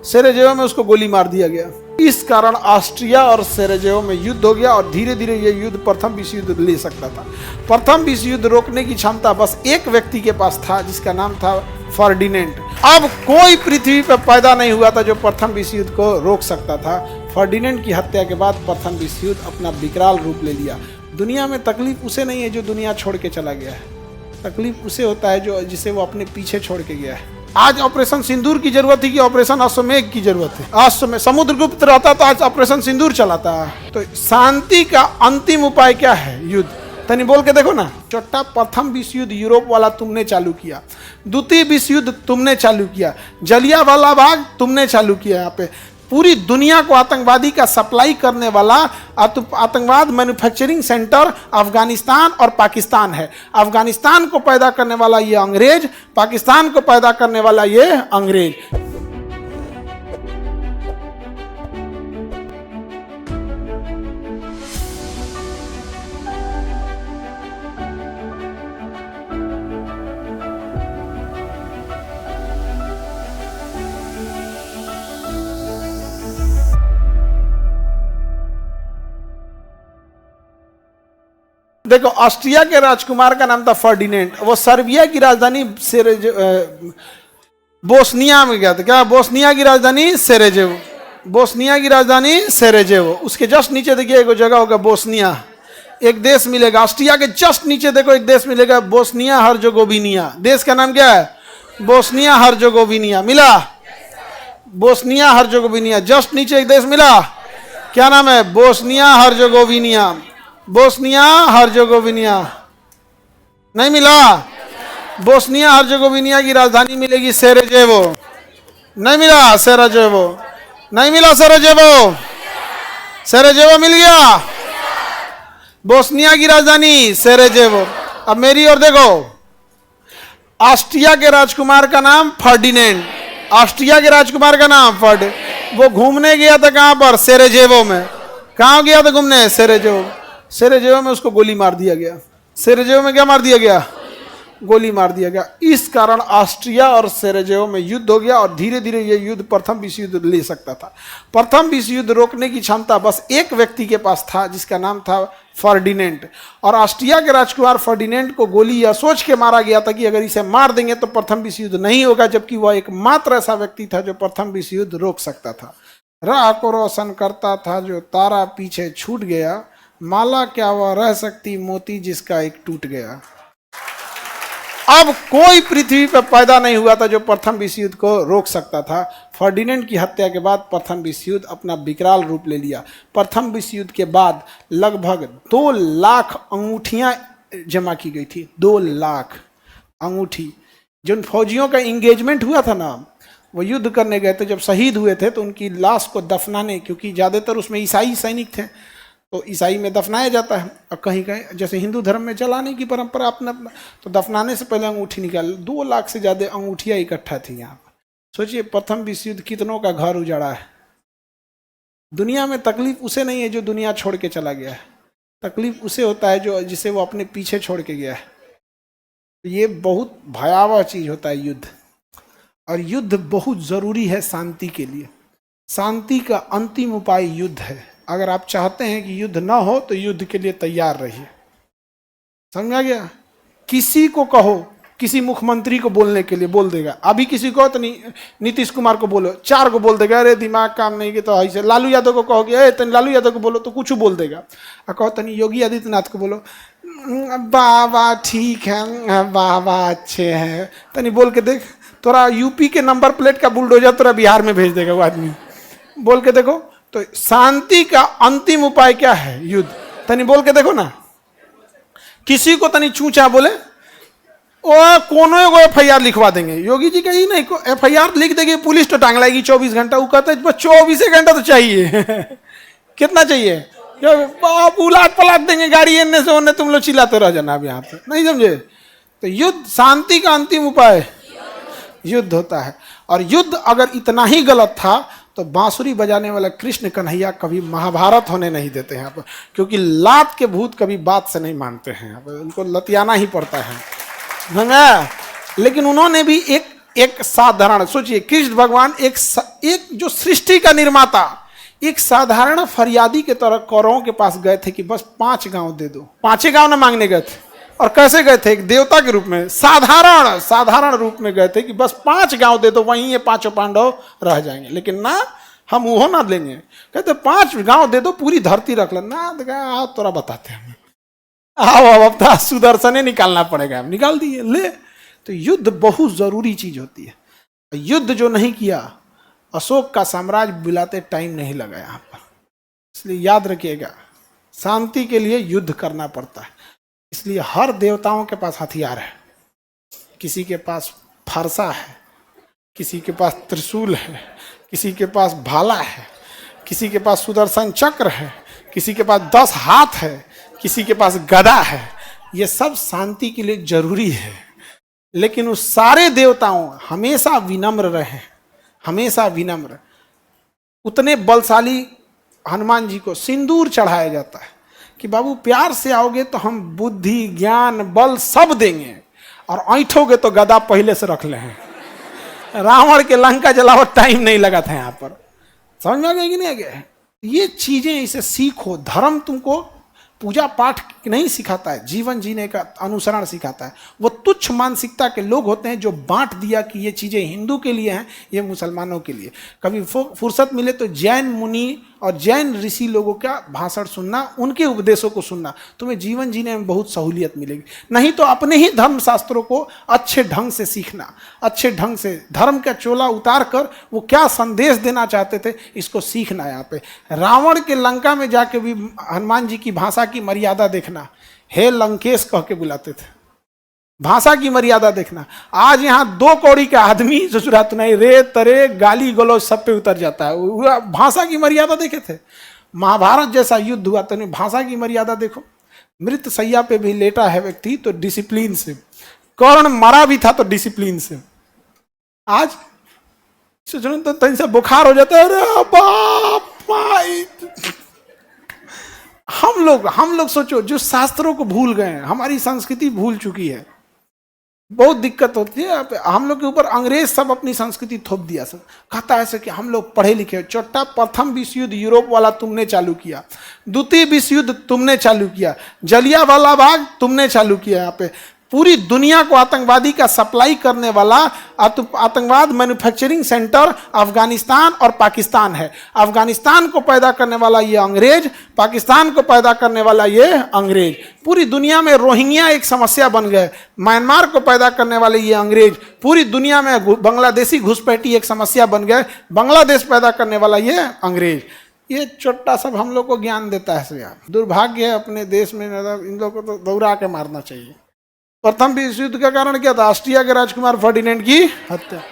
सेरेजेवो में उसको गोली मार दिया गया। इस कारण ऑस्ट्रिया और सेरेजेवो में युद्ध हो गया और धीरे धीरे ये युद्ध प्रथम विश्व युद्ध ले सकता था। प्रथम विश्व युद्ध रोकने की क्षमता बस एक व्यक्ति के पास था, जिसका नाम था फर्डिनेंड। अब कोई पृथ्वी पर पैदा नहीं हुआ था जो प्रथम विश्व युद्ध को रोक सकता था। फर्डिनेंड की हत्या के बाद प्रथम विश्व युद्ध अपना विकराल रूप ले लिया। दुनिया में तकलीफ उसे नहीं है जो दुनिया छोड़ के चला गया है, तकलीफ उसे होता है जो जिसे वो अपने पीछे छोड़ के गया है। आज ऑपरेशन सिंदूर की जरूरत थी कि ऑपरेशन अश्वमेघ की जरूरत है? अश्वमेघ। समुद्रगुप्त रहता तो आज ऑपरेशन सिंदूर चलाता। तो शांति का अंतिम उपाय क्या है? युद्ध। तनी बोल के देखो ना। छोटा प्रथम विश्व युद्ध यूरोप वाला तुमने चालू किया, द्वितीय विश्व युद्ध तुमने चालू किया, जलियांवाला बाग तुमने चालू किया। यहाँ पे पूरी दुनिया को आतंकवादी का सप्लाई करने वाला आतंकवाद मैन्युफैक्चरिंग सेंटर अफगानिस्तान और पाकिस्तान है। अफगानिस्तान को पैदा करने वाला ये अंग्रेज, पाकिस्तान को पैदा करने वाला ये अंग्रेज। देखो, ऑस्ट्रिया के राजकुमार का नाम था फर्डिनेंड। वो सर्बिया की राजधानी बोस्निया में गया था। क्या? बोस्निया की राजधानी सेरेजेवो। बोस्निया की राजधानी सेरेजेवो। उसके जस्ट नीचे देखिए एक जगह होगा बोस्निया, एक देश मिलेगा। ऑस्ट्रिया के जस्ट नीचे देखो एक देश मिलेगा, बोस्निया हर्जोगोविनिया। देश का नाम क्या है? बोस्निया हर्जोगोविनिया। मिला? बोस्निया हर्जोगोविनिया। जस्ट नीचे एक देश मिला, क्या नाम है? बोस्निया हर्जोगोविनिया। बोस्निया हर्जोगोविनिया नहीं मिला? बोस्निया हर्जोगोविनिया की राजधानी मिलेगी सेरेजेवो। नहीं मिला? सेरेजेवो नहीं मिला? सेरेजेवो। सेरेजेवो मिल गया? बोस्निया की राजधानी सेरेजेवो। अब मेरी ओर देखो, ऑस्ट्रिया के राजकुमार का नाम फर्डिनेंड। ऑस्ट्रिया के राजकुमार का नाम वो घूमने गया था कहां पर? सेरेजेवो में। कहां गया था घूमने? सेरेजेवो। सेरेजेवो में उसको गोली मार दिया गया। सेरेजेवो में क्या मार दिया गया? गोली मार दिया गया। इस कारण ऑस्ट्रिया और सेरेजेवो में युद्ध हो गया और धीरे धीरे ये युद्ध प्रथम विश्व युद्ध ले सकता था। प्रथम विश्व युद्ध रोकने की क्षमता बस एक व्यक्ति के पास था, जिसका नाम था फर्डिनेंड। और ऑस्ट्रिया के राजकुमार फर्डिनेंड को गोली यह सोच के मारा गया था कि अगर इसे मार देंगे तो प्रथम विश्व युद्ध नहीं होगा, जबकि वह एकमात्र ऐसा व्यक्ति था जो प्रथम विश्व युद्ध रोक सकता था। राह को रोशन करता था जो तारा पीछे छूट गया, माला क्या वह रह सकती मोती जिसका एक टूट गया। अब कोई पृथ्वी पर पैदा नहीं हुआ था जो प्रथम विश्व युद्ध को रोक सकता था। फर्डिनेंड की हत्या के बाद प्रथम विश्व युद्ध अपना विकराल रूप ले लिया। प्रथम विश्व युद्ध के बाद लगभग 2 लाख अंगूठियां जमा की गई थी। 2 लाख अंगूठी। जिन फौजियों का इंगेजमेंट हुआ था ना, वो युद्ध करने गए थे, जब शहीद हुए थे तो उनकी लाश को दफनाने, क्योंकि ज़्यादातर उसमें ईसाई सैनिक थे तो ईसाई में दफनाया जाता है। और कहीं कहीं जैसे हिंदू धर्म में जलाने की परंपरा अपना, तो दफनाने से पहले अंगूठी निकाल। 2 लाख से ज़्यादा अंगूठियाँ इकट्ठा थी यहाँ पर। सोचिए प्रथम विश्व युद्ध कितनों का घर उजाड़ा है। दुनिया में तकलीफ उसे नहीं है जो दुनिया छोड़ के चला गया है, तकलीफ उसे होता है जो जिसे वो अपने पीछे छोड़ के गया है। ये बहुत भयावह चीज़ होता है युद्ध। और युद्ध बहुत ज़रूरी है शांति के लिए। शांति का अंतिम उपाय युद्ध है। अगर आप चाहते हैं कि युद्ध ना हो तो युद्ध के लिए तैयार रहिए। समझा गया? किसी को कहो, किसी मुख्यमंत्री को बोलने के लिए बोल देगा। अभी किसी को तो नीतीश कुमार को बोलो, 4 को बोल देगा, अरे दिमाग काम नहीं कि तो ऐसे। लालू यादव को कहोगे, अरे तनी लालू यादव को बोलो तो कुछ बोल देगा। और कहो तनी योगी आदित्यनाथ को बोलो, वाह ठीक है, वाह अच्छे हैं, तनी बोल के देख, तोरा यूपी के नंबर प्लेट का बुलडोजर तोरा बिहार में भेज देगा वो आदमी। बोल के देखो। तो शांति का अंतिम उपाय क्या है? युद्ध। तनी बोल के देखो ना। किसी को तनी चूचा बोले, ओ कोनो एगो FIR लिखवा देंगे। योगी जी का ही नहीं, FIR लिख देंगे, पुलिस तो टांग लाएगी 24 घंटा। वो कहते हैं 24 घंटा तो चाहिए। कितना चाहिए? उलाट पलाट देंगे गाड़ी एने से ओने, तुम लोग चिल्लाते रह जाना। अब यहाँ पे नहीं समझे? तो युद्ध, शांति का अंतिम उपाय युद्ध होता है। और युद्ध अगर इतना ही गलत था तो बांसुरी बजाने वाला कृष्ण कन्हैया कभी महाभारत होने नहीं देते हैं यहाँ पर, क्योंकि लात के भूत कभी बात से नहीं मानते हैं। उनको लतियाना ही पड़ता है। लेकिन उन्होंने भी एक साधारण, सोचिए कृष्ण भगवान एक जो सृष्टि का निर्माता, एक साधारण फरियादी के तरह कौरवों के पास गए थे कि बस 5 गांव दे दो। 5 गांव ना मांगने गए थे। और कैसे गए थे? एक देवता के रूप में, साधारण रूप में गए थे कि बस 5 गांव दे दो, वहीं ये 5 पांडव रह जाएंगे। लेकिन ना, हम वो ना लेंगे। कहते 5 गांव दे दो, पूरी धरती रख लेना। आओ तोरा बताते हैं, आओ अब सुदर्शन निकालना पड़ेगा। निकाल दिए, ले। तो युद्ध बहुत जरूरी चीज होती है। युद्ध जो नहीं किया, अशोक का साम्राज्य बिलाते टाइम नहीं लगा यहाँ पर। इसलिए याद रखिएगा, शांति के लिए युद्ध करना पड़ता है। इसलिए हर देवताओं के पास हथियार है। किसी के पास फरसा है, किसी के पास त्रिशूल है, किसी के पास भाला है, किसी के पास सुदर्शन चक्र है, किसी के पास 10 हाथ है, किसी के पास गदा है। ये सब शांति के लिए जरूरी है। लेकिन उस सारे देवताओं हमेशा विनम्र रहे, हमेशा विनम्र। उतने बलशाली हनुमान जी को सिंदूर चढ़ाया जाता है कि बाबू प्यार से आओगे तो हम बुद्धि, ज्ञान, बल सब देंगे, और ऐठोगे तो गदा पहले से रख ले हैं। रावण के लंका जलाओ, टाइम नहीं लगा था यहाँ पर। समझ में आ गया कि नहीं आ गया? ये चीजें इसे सीखो। धर्म तुमको पूजा पाठ नहीं सिखाता है, जीवन जीने का अनुसरण सिखाता है। वो तुच्छ मानसिकता के लोग होते हैं जो बांट दिया कि ये चीजें हिंदू के लिए हैं, ये मुसलमानों के लिए। कभी फुर्सत मिले तो जैन मुनि और जैन ऋषि लोगों का भाषण सुनना, उनके उपदेशों को सुनना, तुम्हें जीवन जीने में बहुत सहूलियत मिलेगी। नहीं तो अपने ही धर्म शास्त्रों को अच्छे ढंग से सीखना, अच्छे ढंग से धर्म का चोला उतार कर वो क्या संदेश देना चाहते थे, इसको सीखना। यहाँ पे रावण के लंका में जाके भी हनुमान जी की भाषा की मर्यादा देखना, हे लंकेश कह के बुलाते थे। भाषा की मर्यादा देखना। आज यहाँ 2 कौड़ी का आदमी ससुरात नहीं, रे तरे गाली गलौज सब पे उतर जाता है। भाषा की मर्यादा देखे थे। महाभारत जैसा युद्ध हुआ तो नहीं, भाषा की मर्यादा देखो। मृत सैया पे भी लेटा है व्यक्ति तो डिसिप्लिन से, कर्ण मरा भी था तो डिसिप्लिन से। आज तो तन से बुखार हो जाता है, अरे बाप भाई। हम लोग सोचो, जो शास्त्रों को भूल गए हैं, हमारी संस्कृति भूल चुकी है, बहुत दिक्कत होती है। हम लोग के ऊपर अंग्रेज सब अपनी संस्कृति थोप दिया। सब कहता है ऐसे कि हम लोग पढ़े लिखे। छोटा प्रथम विश्व युद्ध यूरोप वाला तुमने चालू किया, द्वितीय विश्व युद्ध तुमने चालू किया, जलियांवाला बाग तुमने चालू किया। यहाँ पे पूरी दुनिया को आतंकवादी का सप्लाई करने वाला आतंकवाद मैन्युफैक्चरिंग सेंटर अफगानिस्तान और पाकिस्तान है। अफगानिस्तान को पैदा करने वाला ये अंग्रेज, पाकिस्तान को पैदा करने वाला ये अंग्रेज। पूरी दुनिया में रोहिंग्या एक समस्या बन गए। म्यांमार को पैदा करने वाले ये अंग्रेज। पूरी दुनिया में बांग्लादेशी घुसपैठी एक समस्या बन गए। बांग्लादेश पैदा करने वाला ये अंग्रेज। ये छोटा सब हम लोग को ज्ञान देता है। दुर्भाग्य है अपने देश में, इन लोगों को तो दौड़ा के मारना चाहिए। प्रथम विश्व युद्ध का कारण क्या था? ऑस्ट्रिया के राजकुमार फर्डिनेंड की हत्या।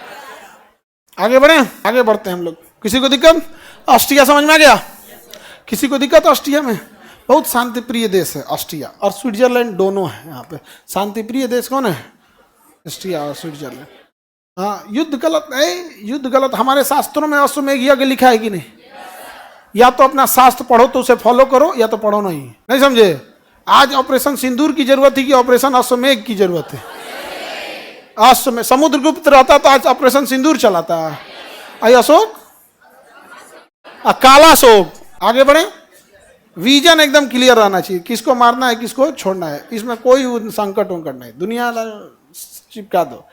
आगे बढ़े, आगे बढ़ते हैं हम लोग। किसी को दिक्कत? ऑस्ट्रिया समझ में आ गया? किसी को दिक्कत? ऑस्ट्रिया में बहुत शांति प्रिय देश है ऑस्ट्रिया, और स्विट्जरलैंड दोनों है। यहाँ पे शांति प्रिय देश कौन है? ऑस्ट्रिया और स्विट्जरलैंड। हाँ, युद्ध गलत है, युद्ध गलत। हमारे शास्त्रों में अश्वमेध यज्ञ लिखा है कि नहीं? या तो अपना शास्त्र पढ़ो तो उसे फॉलो करो, या तो पढ़ो नहीं समझे? आज ऑपरेशन सिंदूर की जरूरत है कि ऑपरेशन अश्वमेध की जरूरत है? अश्वमेध। समुद्रगुप्त रहता तो आज ऑपरेशन सिंदूर चलाता। अशोक, काला अशोक। आगे बढ़े। विजन एकदम क्लियर रहना चाहिए, किसको मारना है, किसको छोड़ना है। इसमें कोई संकट वंकट नहीं। दुनिया चिपका दो।